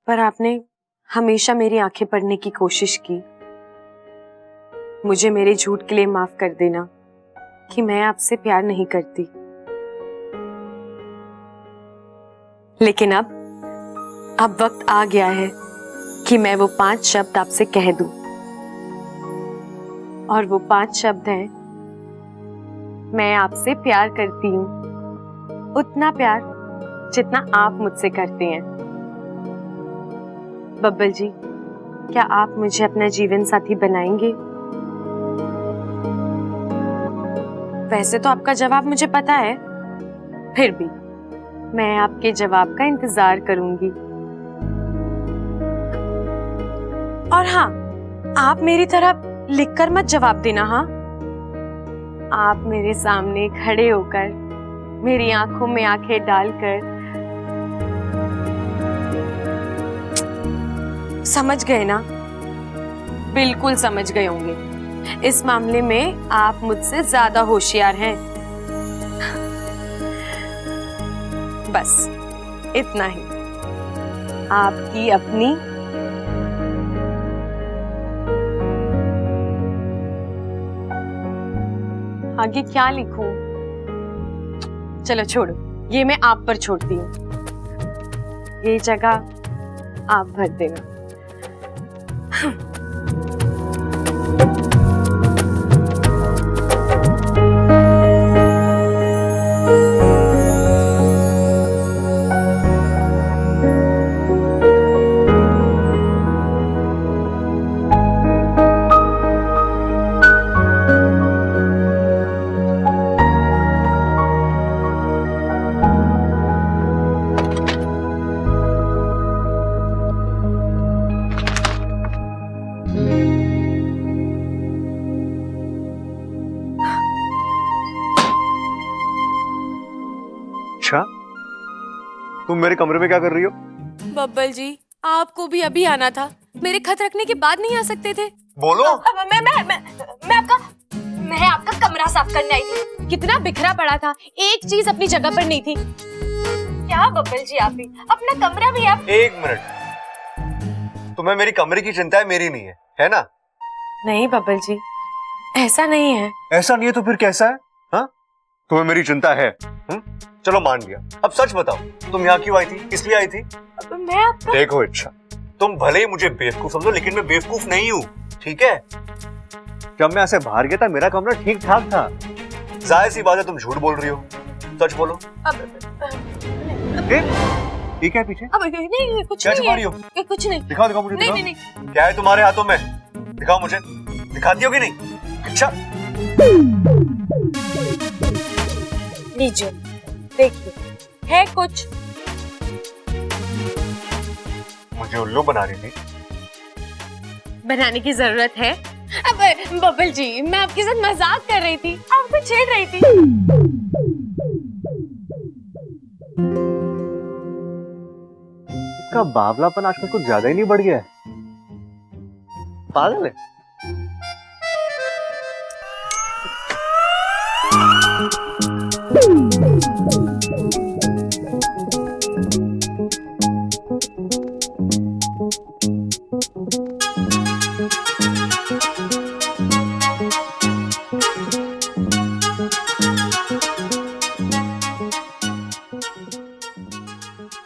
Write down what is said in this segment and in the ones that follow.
पर आपने हमेशा मेरी आंखें पढ़ने की कोशिश की। मुझे मेरे झूठ के लिए माफ कर देना कि मैं आपसे प्यार नहीं करती। लेकिन अब वक्त आ गया है कि मैं वो 5 शब्द आपसे कह दूं। और वो 5 शब्द हैं, मैं आपसे प्यार करती हूँ, उतना प्यार जितना आप मुझसे करते हैं। बब्बल जी, क्या आप मुझे अपना जीवन साथी बनाएंगे? वैसे तो आपका जवाब मुझे पता है, फिर भी मैं आपके जवाब का इंतजार करूंगी। और हाँ, आप मेरी तरह लिखकर मत जवाब देना। हाँ, आप मेरे सामने खड़े होकर मेरी आंखों में आंखें डालकर, समझ गए ना? बिल्कुल समझ गए होंगे। इस मामले में आप मुझसे ज्यादा होशियार हैं। बस इतना ही। आपकी अपनी आगे क्या लिखूं? चलो छोड़ो, ये मैं आप पर छोड़ती हूँ। ये जगह आप भर देना। तुम मेरे कमरे में क्या कर रही हो? बब्बल जी, आपको भी अभी आना था। मेरे खत रखने के बाद नहीं आ सकते थे? बोलो। मैं आपका कमरा साफ करने आई थी। कितना बिखरा पड़ा था, एक चीज अपनी जगह पर नहीं थी। क्या बब्बल जी, आप भी अपना कमरा भी आप। एक मिनट, तुम्हें मेरी कमरे की चिंता है, मेरी नहीं है ना? नहीं बब्बल जी, ऐसा नहीं है। ऐसा नहीं है तो फिर कैसा है? हाँ, तुम्हें मेरी चिंता है। चलो मान लिया। अब सच बताओ, तुम यहाँ क्यों आई थी? किस लिए आई थी? मैं आपका... देखो इच्छा, तुम भले ही मुझे बेवकूफ समझो, लेकिन मैं बेवकूफ नहीं हूँ, ठीक है? जब मैं ऐसे बाहर गया था, मेरा कमरा ठीक ठाक था। जाहिर सी बात है तुम झूठ बोल रही हो। सच बोलो। ठीक है पीछे? नहीं, कुछ क्या नहीं छुपा रही हो? कुछ नहीं। दिखाओ दिखाओ मुझे। नहीं, नहीं, क्या है तुम्हारे हाथों में? दिखाओ मुझे। दिखाती हो कि नहीं? अच्छा लीजिए, देखिए, है कुछ। मुझे उल्लू बना रही थी। बनाने की जरूरत है? अब बब्बल जी, मैं आपके साथ मजाक कर रही थी, आपको छेड़ रही थी। इसका बावलापन आजकल कुछ ज्यादा ही नहीं बढ़ गया है? पागल है।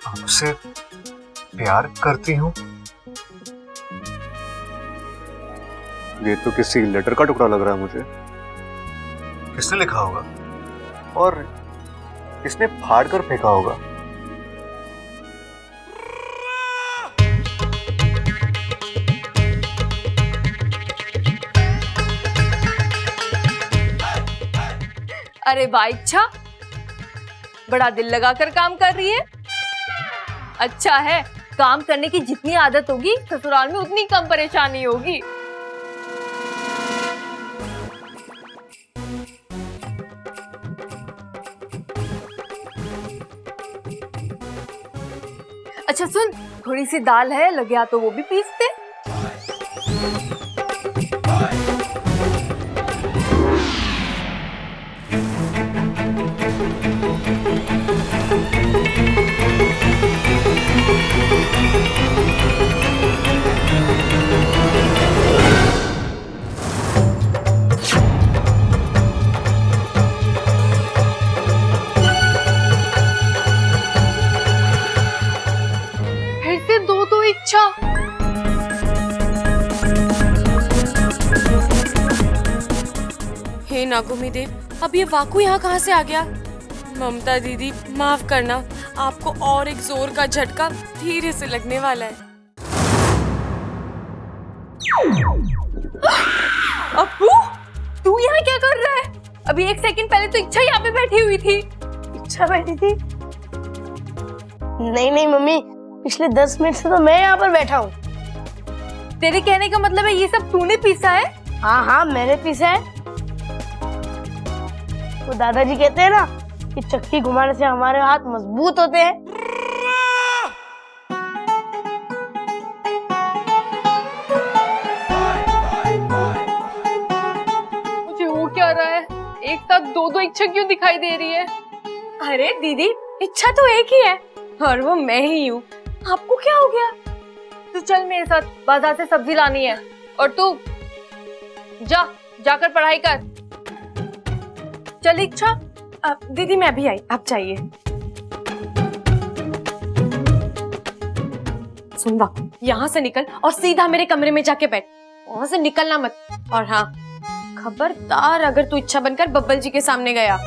आपसे प्यार करती हूँ? ये तो किसी लेटर का टुकड़ा लग रहा है मुझे। किसने लिखा होगा और किसने फाड़ कर फेंका होगा? अरे वाह इच्छा, बड़ा दिल लगाकर काम कर रही है। अच्छा है, काम करने की जितनी आदत होगी ससुराल में उतनी कम परेशानी होगी। अच्छा सुन, थोड़ी सी दाल है, लगे हाथ तो वो भी पीस दे। इच्छा। हे नागुमी देव, अब ये वाकु यहाँ कहाँ से आ गया? ममता दीदी माफ करना, आपको और एक जोर का झटका धीरे से लगने वाला है। अप्पू, तू यहाँ क्या कर रहा है? अभी एक सेकंड पहले तो इच्छा यहाँ पे बैठी हुई थी। इच्छा बैठी थी? नहीं नहीं मम्मी, पिछले 10 मिनट से तो मैं यहाँ पर बैठा हूँ। तेरे कहने का मतलब है ये सब तूने पीसा है? हाँ हाँ मैंने पीसा है। तो दादाजी कहते हैं ना कि चक्की घुमाने से हमारे हाथ मजबूत होते हैं। मुझे हो क्या रहा है? एक साथ दो दो इच्छा क्यों दिखाई दे रही है? अरे दीदी, इच्छा तो एक ही है और वो मैं ही हूँ। आपको क्या हो गया? तू चल मेरे साथ, बाजार से सब्जी लानी है। और तू जाकर पढ़ाई कर। चल इच्छा। दीदी मैं भी आई, आप चाहिए। सुन वाकु, यहाँ से निकल और सीधा मेरे कमरे में जाके बैठ। वहां से निकलना मत। और हाँ, खबरदार अगर तू इच्छा बनकर बब्बल जी के सामने गया।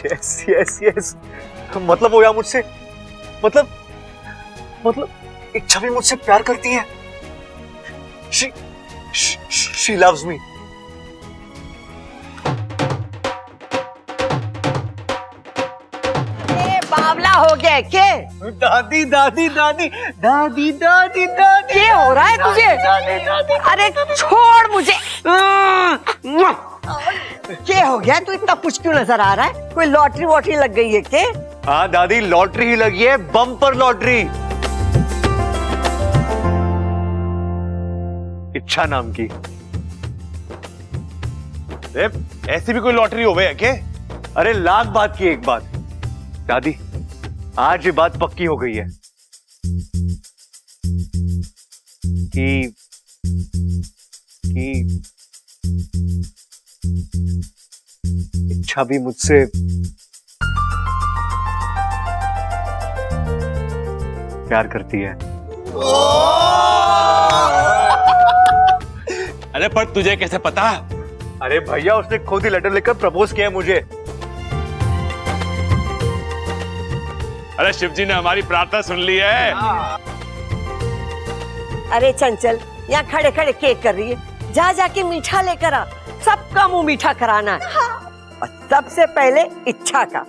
यस यस यस, मतलब वो या मुझसे, मतलब इच्छा भी मुझसे प्यार करती है। she loves me। बावला हो गया के? दादी दादी दादी दादी दादी दादी, क्या हो रहा है तुझे? दादी दादी, अरे छोड़ मुझे। क्या हो गया? तू इतना कुछ क्यों नजर आ रहा है? कोई लॉटरी वॉटरी लग गई है के? हाँ दादी, लॉटरी ही लगी है, बम्पर लॉटरी। इच्छा नाम की। ऐसी भी कोई लॉटरी हो गई है क्या? अरे लाख बात की एक बात दादी, आज ये बात पक्की हो गई है कि इच्छा भी मुझसे प्यार करती है। अरे पर तुझे कैसे पता? अरे भैया, उसने खुद ही लेटर लिखकर प्रपोज किया है मुझे। अरे शिवजी ने हमारी प्रार्थना सुन ली है। अरे चंचल, यहाँ खड़े खड़े केक कर रही है। जा जाके मीठा लेकर आ, सबका मुंह मीठा कराना है। और सबसे पहले इच्छा का।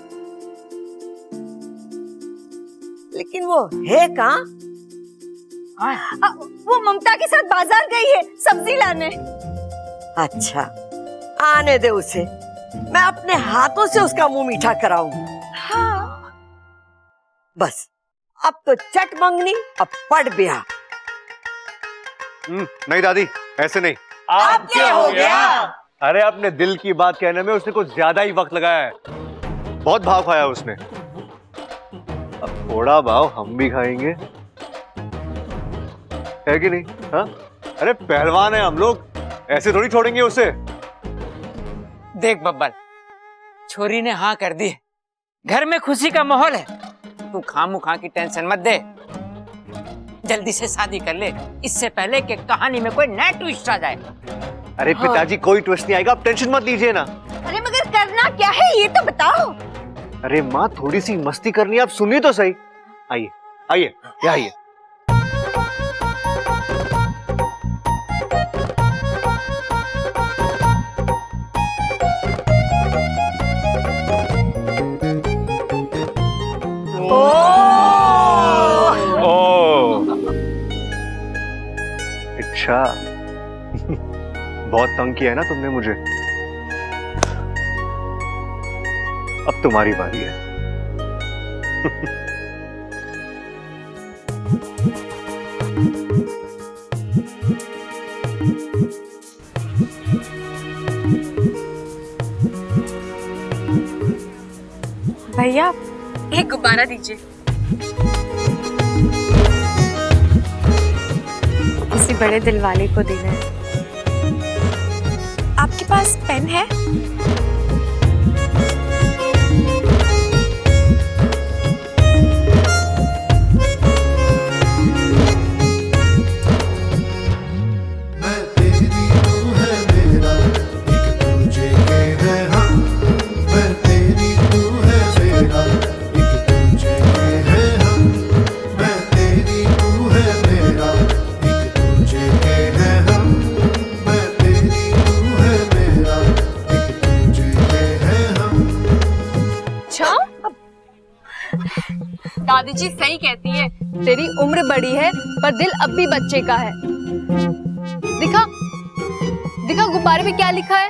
लेकिन वो है कहाँ? वो ममता के साथ बाजार गई है सब्जी लाने। अच्छा, आने दे उसे, मैं अपने हाथों से उसका मुंह मीठा कराऊंगी। हाँ। बस अब तो चट मंगनी, अब पड़ ब्याह। नहीं दादी, ऐसे नहीं। अब क्या हो गया? अरे अपने दिल की बात कहने में उसने कुछ ज्यादा ही वक्त लगाया है। बहुत भाव खाया उसने, अब थोड़ा भाव हम भी खाएंगे, है कि नहीं? हाँ, अरे पहलवान है हम लोग, ऐसे थोड़ी छोड़ेंगे उसे। देख बब्बल, छोरी ने हाँ कर दी, घर में खुशी का माहौल है। तू खामखा की टेंशन मत दे, जल्दी से शादी कर ले, इससे पहले कि कहानी में कोई नया ट्विस्ट आ जाए। अरे पिताजी, कोई ट्विस्ट नहीं आएगा, आप टेंशन मत लीजिए ना। अरे मगर करना क्या है ये तो बताओ। अरे माँ, थोड़ी सी मस्ती करनी है, आप सुनिए तो सही। आइए आइए, यहाँ आइए। अच्छा, बहुत तंग किया है ना तुमने मुझे। अब तुम्हारी बारी है। भैया एक गुब्बारा दीजिए। किसी बड़े दिल वाले को देना है। आपके पास पेन है? दादी जी सही कहती है, तेरी उम्र बड़ी है पर दिल अब भी बच्चे का है। दिखा दिखा गुब्बारे पे क्या लिखा है?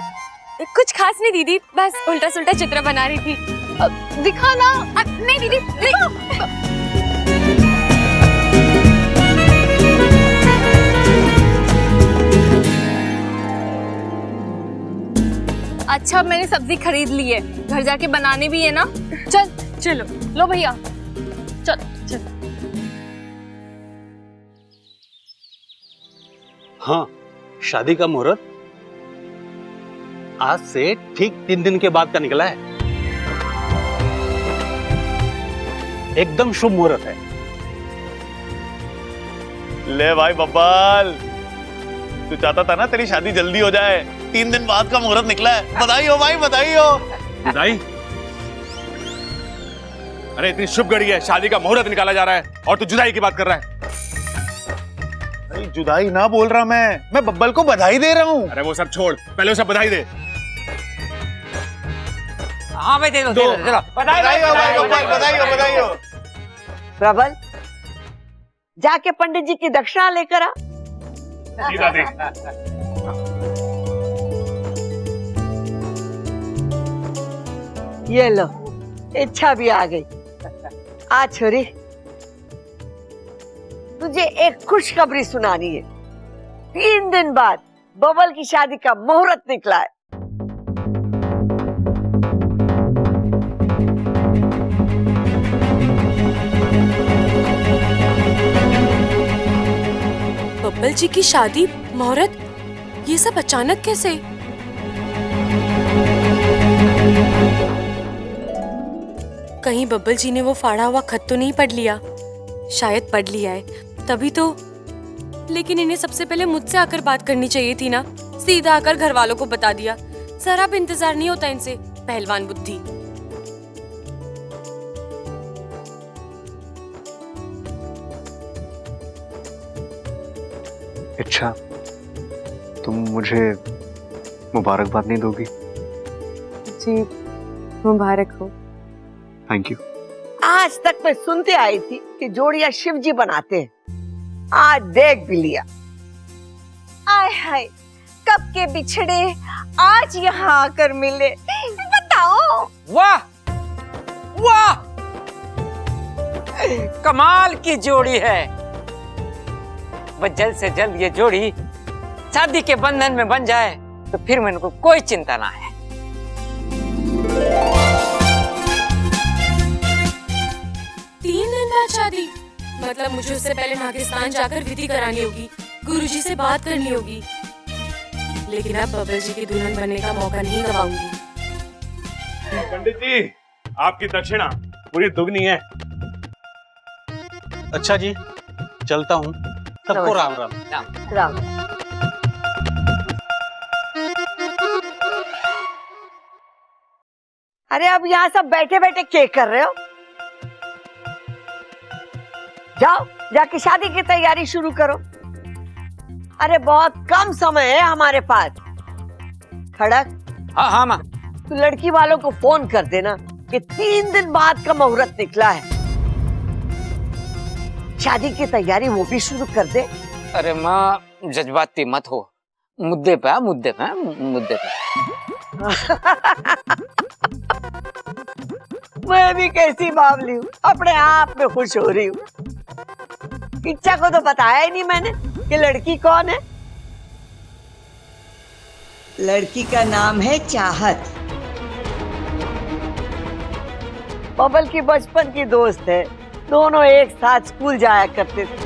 कुछ खास नहीं दीदी, बस उल्टा सुल्टा चित्र बना रही थी। दिखा ना। नहीं दीदी दिखा। अच्छा मैंने सब्जी खरीद ली है, घर जाके बनाने भी है ना। चल चलो। लो भैया चल चल। हाँ, शादी का मुहूर्त आज से ठीक 3 दिन के बाद का निकला है। एकदम शुभ मुहूर्त है। ले भाई बब्बल, तू चाहता था ना तेरी शादी जल्दी हो जाए, 3 दिन बाद का मुहूर्त निकला है। बधाई हो भाई, बधाई हो। बधाई? अरे इतनी शुभ घड़ी है, शादी का मुहूर्त निकाला जा रहा है और तू जुदाई की बात कर रहा है। अरे जुदाई ना बोल रहा मैं बब्बल को बधाई दे रहा हूँ। अरे वो सब छोड़, पहले उसे बधाई दे। हाँ भाई दे दो, दे दो, दे दो। बधाई हो भाई, बधाई हो, बधाई हो। प्रबल, जाके पंडित जी की दक्षिणा लेकर आ। सीधा दे। ये लो, इच्छा भी आ गई। आ छोरी, तुझे एक खुशखबरी सुनानी है। 3 दिन बाद बबल की शादी का मुहूर्त निकला है। बब्बल जी की शादी, मुहूर्त, ये सब अचानक कैसे? कहीं बब्बल जी ने वो फाड़ा हुआ खत तो नहीं पढ़ लिया? शायद पढ़ लिया है, तभी तो। लेकिन इन्हें सबसे पहले मुझसे आकर बात करनी चाहिए थी ना, सीधा आकर घर वालों को बता दिया। जरा भी इंतजार नहीं होता इनसे, पहलवान बुद्धि। इच्छा, तुम मुझे मुबारकबाद नहीं दोगी? जी मुबारक हो। Thank you. आज तक मैं सुनते आई थी कि जोड़ियां शिव जी बनाते हैं, आज देख भी लिया। आय हाय, कब के बिछड़े आज यहाँ आकर मिले। बताओ। वाह वाह, कमाल की जोड़ी है। बस जल्द से जल्द ये जोड़ी शादी के बंधन में बन जाए तो फिर मेरे को कोई चिंता ना है। 3 दिन बाद शादी? मतलब मुझे उससे पहले नागिस्तान जाकर विधि करानी होगी, गुरुजी से बात करनी होगी। लेकिन अब बब्बल जी की दुल्हन बनने का मौका नहीं गवाऊंगी। पंडित जी, आपकी दक्षिणा पूरी दुगनी है। अच्छा जी, चलता हूँ। सबको राम राम। राम। अरे अब यहाँ सब बैठे बैठे केक कर रहे हो? जाओ, जाके शादी की तैयारी शुरू करो। अरे बहुत कम समय है हमारे पास। खड़क, हाँ हाँ माँ। तू लड़की वालों को फोन कर देना कि 3 दिन बाद का मुहूर्त निकला है। शादी की तैयारी वो भी शुरू कर दे। अरे माँ जज्बाती मत हो, मुद्दे पे मुद्दे पे मुद्दे पे। मैं भी कैसी बावली हूँ, अपने आप में खुश हो रही हूँ। इच्छा को तो बताया ही नहीं मैंने कि लड़की कौन है। लड़की का नाम है चाहत। बबल की बचपन की दोस्त है, दोनों एक साथ स्कूल जाया करते थे,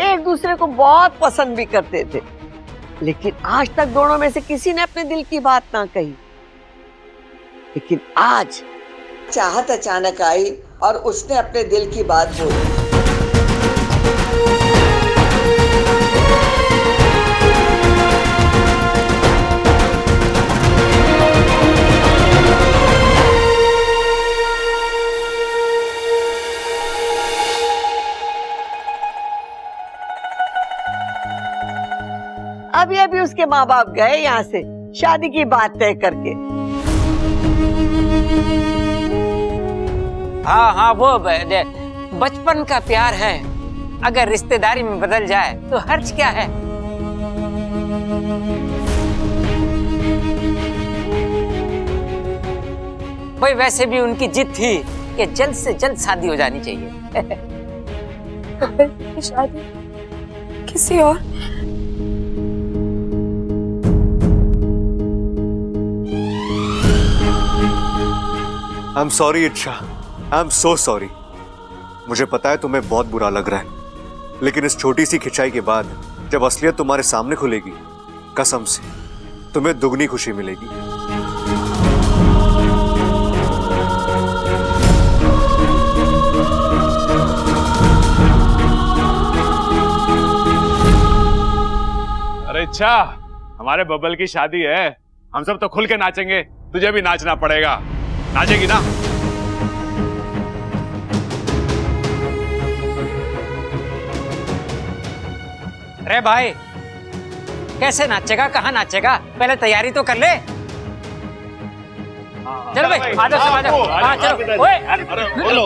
एक दूसरे को बहुत पसंद भी करते थे, लेकिन आज तक दोनों में से किसी ने अपने दिल की बात ना कही। लेकिन आज चाहत अचानक आई और उसने अपने दिल की बात बोली। अभी अभी उसके माँ बाप गए यहाँ से शादी की बात तय करके। हाँ हाँ, वो बचपन का प्यार है, अगर रिश्तेदारी में बदल जाए तो हर्ज क्या है। भाई वैसे भी उनकी जिद थी कि जल्द से जल्द शादी हो जानी चाहिए। शादी किसी और? आई एम सॉरी इच्छा, आई एम सो सॉरी। मुझे पता है तुम्हें बहुत बुरा लग रहा है, लेकिन इस छोटी सी खिंचाई के बाद जब असलियत तुम्हारे सामने खुलेगी, कसम से तुम्हें दुगनी खुशी मिलेगी। अरे इच्छा, हमारे बबल की शादी है, हम सब तो खुल के नाचेंगे, तुझे भी नाचना पड़ेगा। नाचेगी ना? अरे भाई कैसे नाचेगा, कहाँ नाचेगा, पहले तैयारी तो कर ले। चलो भाई, आ जाओ सब आ जाओ। हाँ चलो। ओए, अरे बोलो।